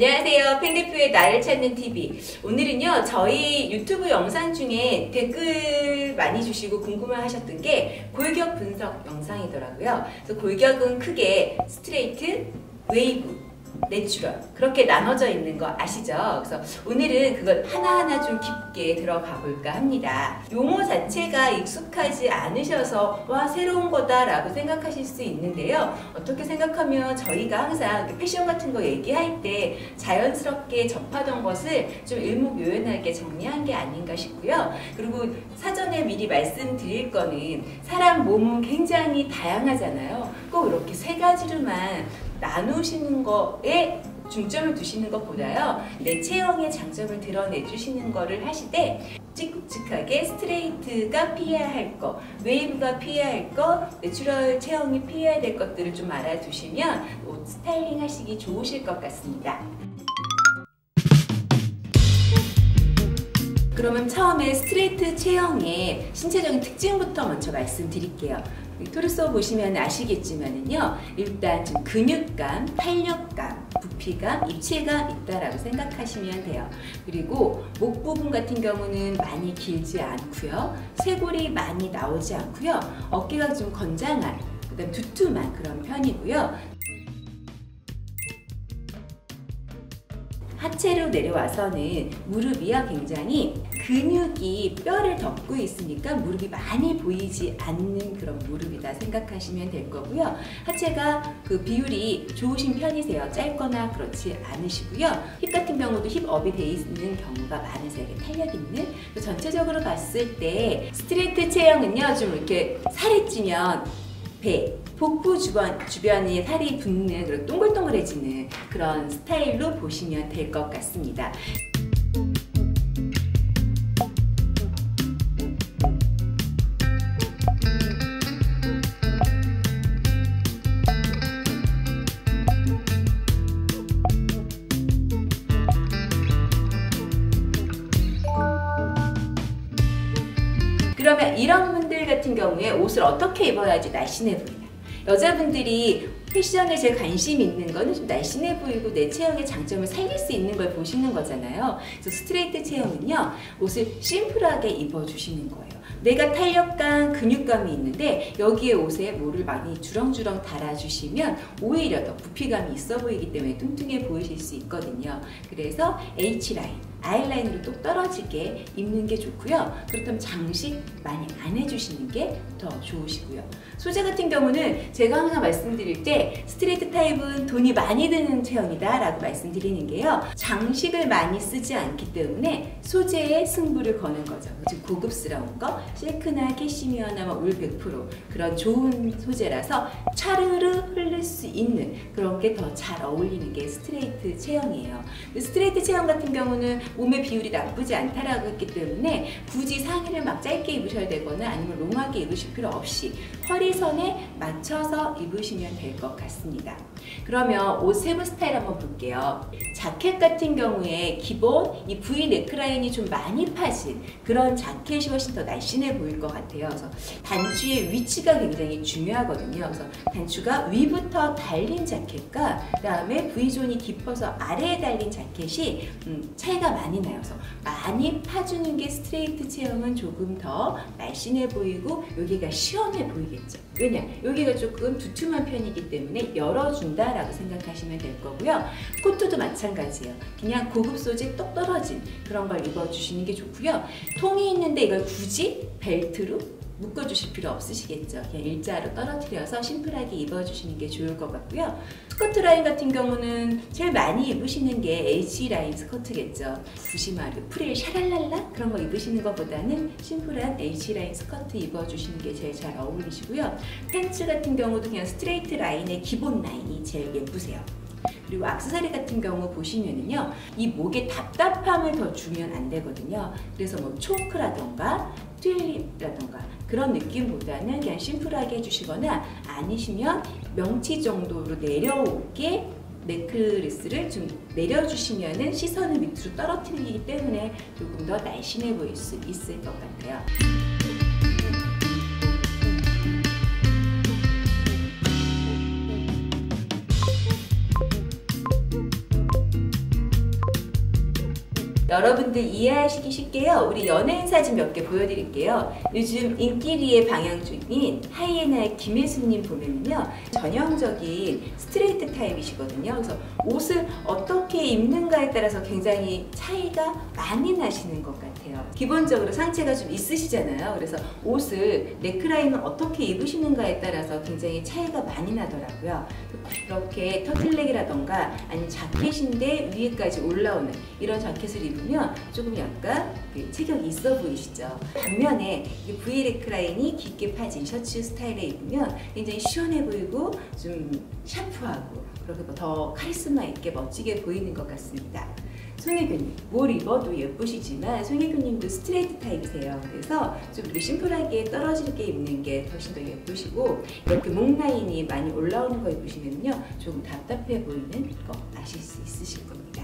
안녕하세요. 팬대표의 나를 찾는 TV. 오늘은요, 저희 유튜브 영상 중에 댓글 많이 주시고 궁금해 하셨던 게 골격 분석 영상이더라고요. 그래서 골격은 크게 스트레이트, 웨이브, 내추럴 그렇게 나눠져 있는 거 아시죠? 그래서 오늘은 그걸 하나하나 좀 깊게 들어가 볼까 합니다. 용어 자체가 익숙하지 않으셔서 와 새로운 거다 라고 생각하실 수 있는데요. 어떻게 생각하면 저희가 항상 패션 같은 거 얘기할 때 자연스럽게 접하던 것을 좀 일목요연하게 정리한 게 아닌가 싶고요. 그리고 사전에 미리 말씀드릴 거는 사람 몸은 굉장히 다양하잖아요. 꼭 이렇게 세 가지로만 나누시는 거에 중점을 두시는 것보다요, 내 체형의 장점을 드러내 주시는 거를 하시되 묵직묵직하게 스트레이트가 피해야 할 거, 웨이브가 피해야 할 거, 내추럴 체형이 피해야 될 것들을 좀 알아두시면 옷 스타일링 하시기 좋으실 것 같습니다. 그러면 처음에 스트레이트 체형의 신체적인 특징부터 먼저 말씀드릴게요. 토르소 보시면 아시겠지만은요, 일단 좀 근육감, 탄력감, 부피감, 입체감 있다라고 생각하시면 돼요. 그리고 목 부분 같은 경우는 많이 길지 않고요, 쇄골이 많이 나오지 않고요, 어깨가 좀 건장한, 그다음 두툼한 그런 편이고요. 하체로 내려와서는 무릎이요, 굉장히 근육이 뼈를 덮고 있으니까 무릎이 많이 보이지 않는 그런 무릎이다 생각하시면 될 거고요. 하체가 그 비율이 좋으신 편이세요. 짧거나 그렇지 않으시고요. 힙 같은 경우도 힙업이 돼 있는 경우가 많으세요. 탄력 있는. 전체적으로 봤을 때 스트레이트 체형은요, 좀 이렇게 살이 찌면 배, 복부 주변에 살이 붙는, 그런 동글동글해지는 그런 스타일로 보시면 될 것 같습니다. 그러면 이런 분들 같은 경우에 옷을 어떻게 입어야지 날씬해 보이나? 여자분들이 패션에 제일 관심 있는 거는 좀 날씬해 보이고 내 체형의 장점을 살릴 수 있는 걸 보시는 거잖아요. 그래서 스트레이트 체형은요, 옷을 심플하게 입어주시는 거예요. 내가 탄력감, 근육감이 있는데 여기에 옷에 뭐를 많이 주렁주렁 달아주시면 오히려 더 부피감이 있어 보이기 때문에 뚱뚱해 보이실 수 있거든요. 그래서 H라인, I라인으로 똑 떨어지게 입는 게 좋고요. 그렇다면 장식 많이 안 해주시는 게 더 좋으시고요. 소재 같은 경우는 제가 항상 말씀드릴 때 스트레이트 타입은 돈이 많이 드는 체형이다 라고 말씀드리는 게요, 장식을 많이 쓰지 않기 때문에 소재에 승부를 거는 거죠. 즉 고급스러운 거, 실크나 캐시미어나 울 100% 그런 좋은 소재라서 차르르 흐를 수 있는 그런 게 더 잘 어울리는 게 스트레이트 체형이에요. 스트레이트 체형 같은 경우는 몸의 비율이 나쁘지 않다라고 했기 때문에 굳이 상의를 막 짧게 입으셔야 되거나 아니면 롱하게 입으실 필요 없이 허리선에 맞춰서 입으시면 될 것 같습니다. 그러면 옷 세부 스타일 한번 볼게요. 자켓 같은 경우에 기본 이 V 넥라인이 좀 많이 파진 그런 자켓이 훨씬 더 날씬해 보일 것 같아요. 그래서 단추의 위치가 굉장히 중요하거든요. 그래서 단추가 위부터 달린 자켓과 그 다음에 V존이 깊어서 아래에 달린 자켓이 차이가 많이 나요. 그래서 많이 파주는 게 스트레이트 체형은 조금 더 날씬해 보이고 여기가 시원해 보이겠죠. 왜냐? 여기가 조금 두툼한 편이기 때문에 열어준다라고 생각하시면 될 거고요. 코트도 마찬가지예요. 그냥 고급 소재 똑 떨어진 그런 걸 입어주시는 게 좋고요. 통이 있는데 이걸 굳이 벨트로 묶어주실 필요 없으시겠죠. 그냥 일자로 떨어뜨려서 심플하게 입어주시는 게 좋을 것 같고요. 스커트 라인 같은 경우는 제일 많이 입으시는 게 H라인 스커트겠죠. 굳이 막 프릴 샤랄랄라 그런 거 입으시는 것보다는 심플한 H라인 스커트 입어주시는 게 제일 잘 어울리시고요. 팬츠 같은 경우도 그냥 스트레이트 라인의 기본 라인이 제일 예쁘세요. 그리고 액세서리 같은 경우 보시면은요, 이 목에 답답함을 더 주면 안 되거든요. 그래서 뭐 초크라던가 튤립이라던가 그런 느낌보다는 그냥 심플하게 해주시거나 아니시면 명치 정도로 내려오게 넥클리스를 좀 내려주시면은 시선을 밑으로 떨어뜨리기 때문에 조금 더 날씬해 보일 수 있을 것 같아요. 여러분들 이해하시기 쉽게요. 우리 연예인 사진 몇 개 보여드릴게요. 요즘 인기리에 방영 중인 하이에나의 김혜수님 보면요. 전형적인 스트레이트 타입이시거든요. 그래서 옷을 어떻게 입는가에 따라서 굉장히 차이가 많이 나시는 것 같아요. 기본적으로 상체가 좀 있으시잖아요. 그래서 옷을 넥라인을 어떻게 입으시는가에 따라서 굉장히 차이가 많이 나더라고요. 이렇게 터틀넥이라던가 아니면 자켓인데 위에까지 올라오는 이런 자켓을 입으면 조금 약간 체격이 있어 보이시죠. 반면에 V 넥라인이 깊게 파진 셔츠 스타일에 입으면 굉장히 시원해 보이고 좀 샤프하고 그리고 더 카리스마 있게 멋지게 보이는 것 같습니다. 송혜교님, 뭘 입어도 예쁘시지만 송혜교님도 스트레이트 타입이세요. 그래서 좀 이렇게 심플하게 떨어지게 입는 게 훨씬 더 예쁘시고 이렇게 목 라인이 많이 올라오는 거 입으시면요 조금 답답해 보이는 거 아실 수 있으실 겁니다.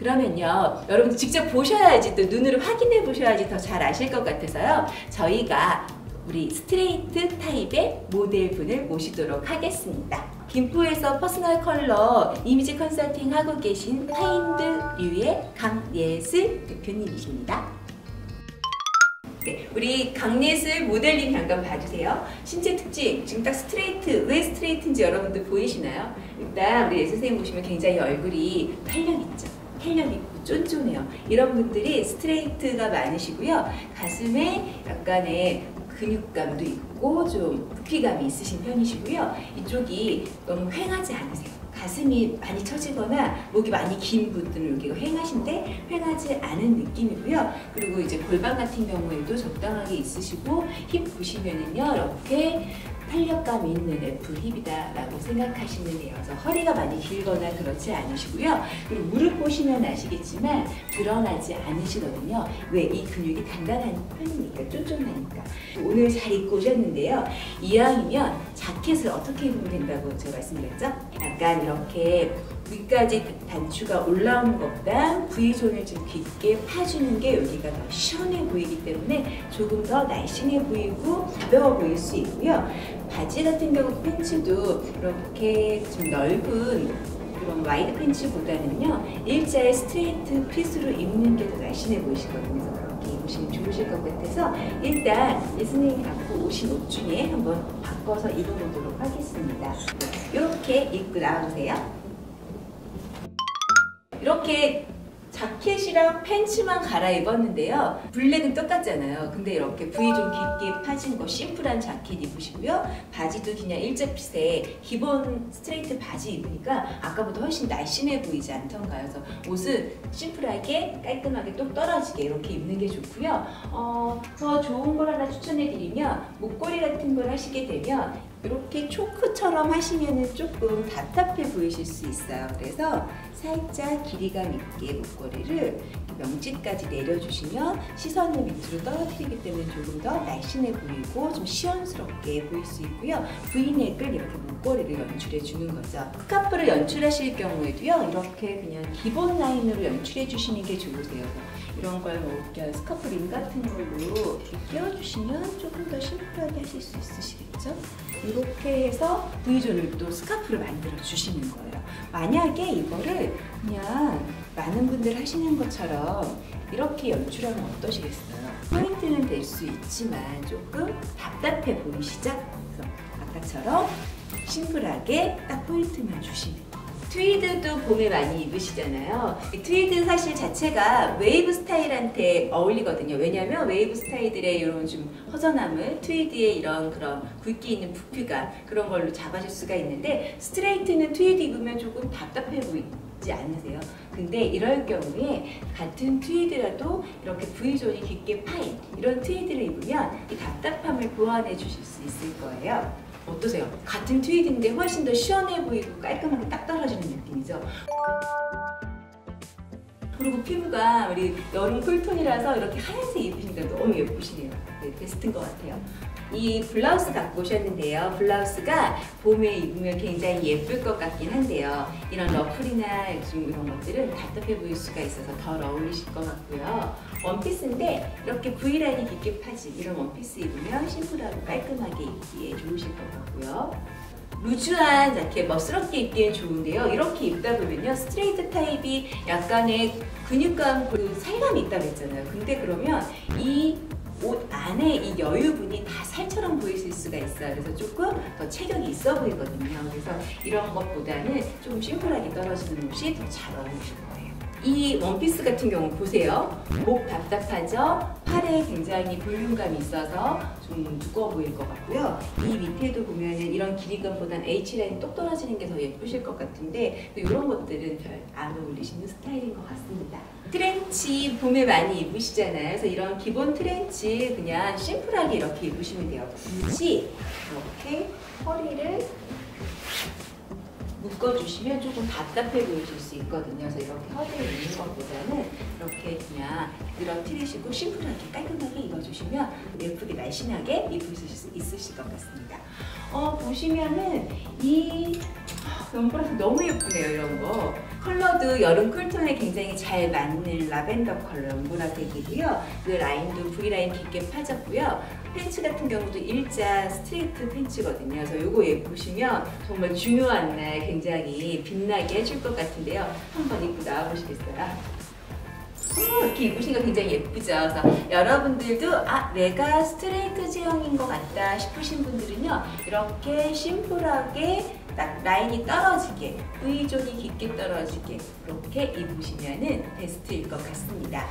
그러면요 여러분 직접 보셔야지 또 눈으로 확인해 보셔야지 더 잘 아실 것 같아서요 저희가 우리 스트레이트 타입의 모델분을 모시도록 하겠습니다. 김포에서 퍼스널 컬러 이미지 컨설팅 하고 계신 카인드유의 강예슬 대표님이십니다. 네, 우리 강예슬 모델님 잠깐 봐주세요. 신체 특징, 지금 딱 스트레이트, 왜 스트레이트인지 여러분들 보이시나요? 일단 우리 예슬 선생님 보시면 굉장히 얼굴이 탄력 있죠? 탄력 있고 쫀쫀해요. 이런 분들이 스트레이트가 많으시고요. 가슴에 약간의 근육감도 있고 좀 부피감이 있으신 편이시고요. 이쪽이 너무 휑하지 않으세요. 가슴이 많이 처지거나 목이 많이 긴 분들은 여기가 휑하신데 휑하지 않은 느낌이고요. 그리고 이제 골반 같은 경우에도 적당하게 있으시고 힙 보시면은요 이렇게 탄력감 있는 F 힙이다라고 생각하시면 돼요. 그래서 허리가 많이 길거나 그렇지 않으시고요. 그리고 무릎 보시면 아시겠지만 드러나지 않으시거든요. 왜? 이 근육이 단단한 편이니까, 쫀쫀하니까. 오늘 잘 입고 오셨는데요. 이왕이면 자켓을 어떻게 입으면 된다고 제가 말씀드렸죠? 약간 이렇게 위까지 단추가 올라오는 것보다 V존을 좀 깊게 파주는 게 여기가 더 시원해 보이기 때문에 조금 더 날씬해 보이고 가벼워 보일 수 있고요. 바지 같은 경우 팬츠도 이렇게 좀 넓은 그런 와이드 팬츠보다는요 일자의 스트레이트 핏으로 입는 게 더 날씬해 보이시거든요. 그래서 그렇게 입으시면 좋으실 것 같아서 일단 예수님이 갖고 오신 옷 중에 한번 바꿔서 입어보도록 하겠습니다. 이렇게 입고 나오세요. 이렇게 자켓이랑 팬츠만 갈아입었는데요. 블랙은 똑같잖아요. 근데 이렇게 V 좀 깊게 파진 거 심플한 자켓 입으시고요. 바지도 그냥 일자핏에 기본 스트레이트 바지 입으니까 아까보다 훨씬 날씬해 보이지 않던가요? 그래서 옷은 심플하게 깔끔하게 똑 떨어지게 이렇게 입는 게 좋고요. 더 좋은 걸 하나 추천해드리면 목걸이 같은 걸 하시게 되면 이렇게 초크처럼 하시면 조금 답답해 보이실 수 있어요. 그래서 살짝 길이감 있게 목걸이를 명치까지 내려주시면 시선을 밑으로 떨어뜨리기 때문에 조금 더 날씬해 보이고 좀 시원스럽게 보일 수 있고요. V넥을 이렇게 목걸이를 연출해 주는 거죠. 스카프를 연출하실 경우에도요. 이렇게 그냥 기본 라인으로 연출해 주시는 게 좋으세요. 이런 걸 뭐 스카프 링 같은 걸로 이렇게 끼워주시면 조금 더 심플하게 하실 수 있으시겠죠? 이렇게 해서 V존을 또 스카프를 만들어 주시는 거예요. 만약에 이거를 그냥 많은 분들 하시는 것처럼 이렇게 연출하면 어떠시겠어요? 포인트는 될 수 있지만 조금 답답해 보이시죠? 그래서 아까처럼 심플하게 딱 포인트만 주시면 트위드도 봄에 많이 입으시잖아요. 이 트위드 사실 자체가 웨이브 스타일한테 어울리거든요. 왜냐하면 웨이브 스타일들의 이런 좀 허전함을 트위드의 이런 그런 굵기 있는 부피감 그런 걸로 잡아줄 수가 있는데 스트레이트는 트위드 입으면 조금 답답해 보이지 않으세요? 근데 이럴 경우에 같은 트위드라도 이렇게 V존이 깊게 파인 이런 트위드를 입으면 이 답답함을 보완해 주실 수 있을 거예요. 어떠세요? 같은 트위드인데 훨씬 더 시원해 보이고 깔끔하게 딱 떨어지는 느낌이죠? 그리고 피부가 우리 여름 쿨톤이라서 이렇게 하얀색 입으시니까 너무 예쁘시네요. 네, 베스트인 것 같아요. 이 블라우스 갖고 오셨는데요. 블라우스가 봄에 입으면 굉장히 예쁠 것 같긴 한데요. 이런 러플이나 좀 이런 것들은 답답해 보일 수가 있어서 덜 어울리실 것 같고요. 원피스인데 이렇게 V라인이 깊게 파진 이런 원피스 입으면 심플하고 깔끔하게 입기에 좋으실 것 같고요. 루즈한 자켓 멋스럽게 입기엔 좋은데요. 이렇게 입다 보면요, 스트레이트 타입이 약간의 근육감, 그 살감이 있다고 했잖아요. 근데 그러면 이 옷 안에 이 여유분이 다 살처럼 보이실 수가 있어요. 그래서 조금 더 체격이 있어 보이거든요. 그래서 이런 것보다는 조금 심플하게 떨어지는 옷이 더 잘 어울리실 거예요. 이 원피스 같은 경우 보세요. 목 답답하죠? 팔에 굉장히 볼륨감이 있어서 좀 두꺼워 보일 것 같고요. 이 밑에도 보면은 이런 길이감보다는 H라인이 똑 떨어지는 게 더 예쁘실 것 같은데, 이런 것들은 별 안 어울리시는 스타일인 것 같습니다. 트렌치 봄에 많이 입으시잖아요. 그래서 이런 기본 트렌치 그냥 심플하게 이렇게 입으시면 돼요. 굳이 이렇게 허리를 묶어주시면 조금 답답해 보이실 수 있거든요. 그래서 이렇게 허리에 있는 것보다는 이렇게 그냥 늘어뜨리시고 심플하게 깔끔하게 입어주시면 예쁘게 날씬하게 입으실 수 있으실 것 같습니다. 보시면은 이 연보라색 너무 예쁘네요. 이런 거 컬러도 여름 쿨톤에 굉장히 잘 맞는 라벤더 컬러 연보라색이고요. 그 라인도 V라인 깊게 파졌고요. 팬츠 같은 경우도 일자 스트레이트 팬츠거든요. 그래서 이거 예쁘시면 정말 중요한 날 굉장히 빛나게 해줄 것 같은데요. 한번 입고 나와보시겠어요? 이렇게 입으시니까 굉장히 예쁘죠. 그래서 여러분들도 내가 스트레이트 체형인 것 같다 싶으신 분들은요, 이렇게 심플하게 딱 라인이 떨어지게, V존이 깊게 떨어지게 이렇게 입으시면 베스트일 것 같습니다.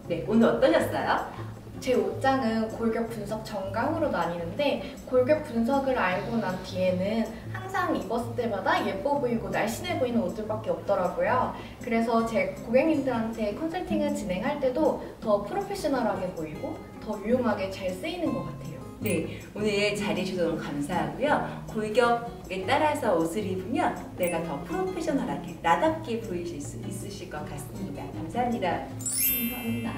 네, 오늘 어떠셨어요? 제 옷장은 골격 분석 정강으로 나뉘는데, 골격 분석을 알고 난 뒤에는 항상 입었을 때마다 예뻐 보이고 날씬해 보이는 옷들밖에 없더라고요. 그래서 제 고객님들한테 컨설팅을 진행할 때도 더 프로페셔널하게 보이고 더 유용하게 잘 쓰이는 것 같아요. 네, 오늘 자리해 주셔서 너무 감사하고요. 골격에 따라서 옷을 입으면 내가 더 프로페셔널하게, 나답게 보이실 수 있으실 것 같습니다. 감사합니다. 감사합니다.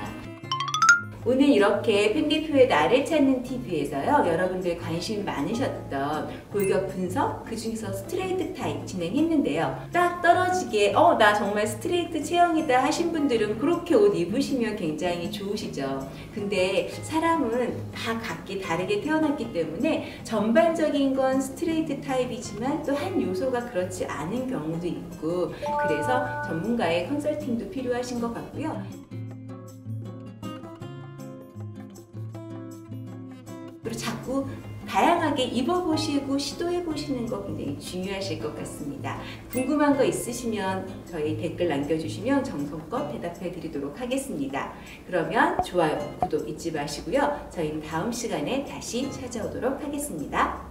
오늘 이렇게 팬디표의 나를 찾는 TV에서요, 여러분들 관심 많으셨던 골격 분석, 그 중에서 스트레이트 타입 진행했는데요. 딱 떨어지게 나 정말 스트레이트 체형이다 하신 분들은 그렇게 옷 입으시면 굉장히 좋으시죠. 근데 사람은 다 각기 다르게 태어났기 때문에 전반적인 건 스트레이트 타입이지만 또 한 요소가 그렇지 않은 경우도 있고, 그래서 전문가의 컨설팅도 필요하신 것 같고요. 그리고 자꾸 다양하게 입어보시고 시도해보시는 거 굉장히 중요하실 것 같습니다. 궁금한 거 있으시면 저희 댓글 남겨주시면 정성껏 대답해 드리도록 하겠습니다. 그러면 좋아요, 구독 잊지 마시고요. 저희는 다음 시간에 다시 찾아오도록 하겠습니다.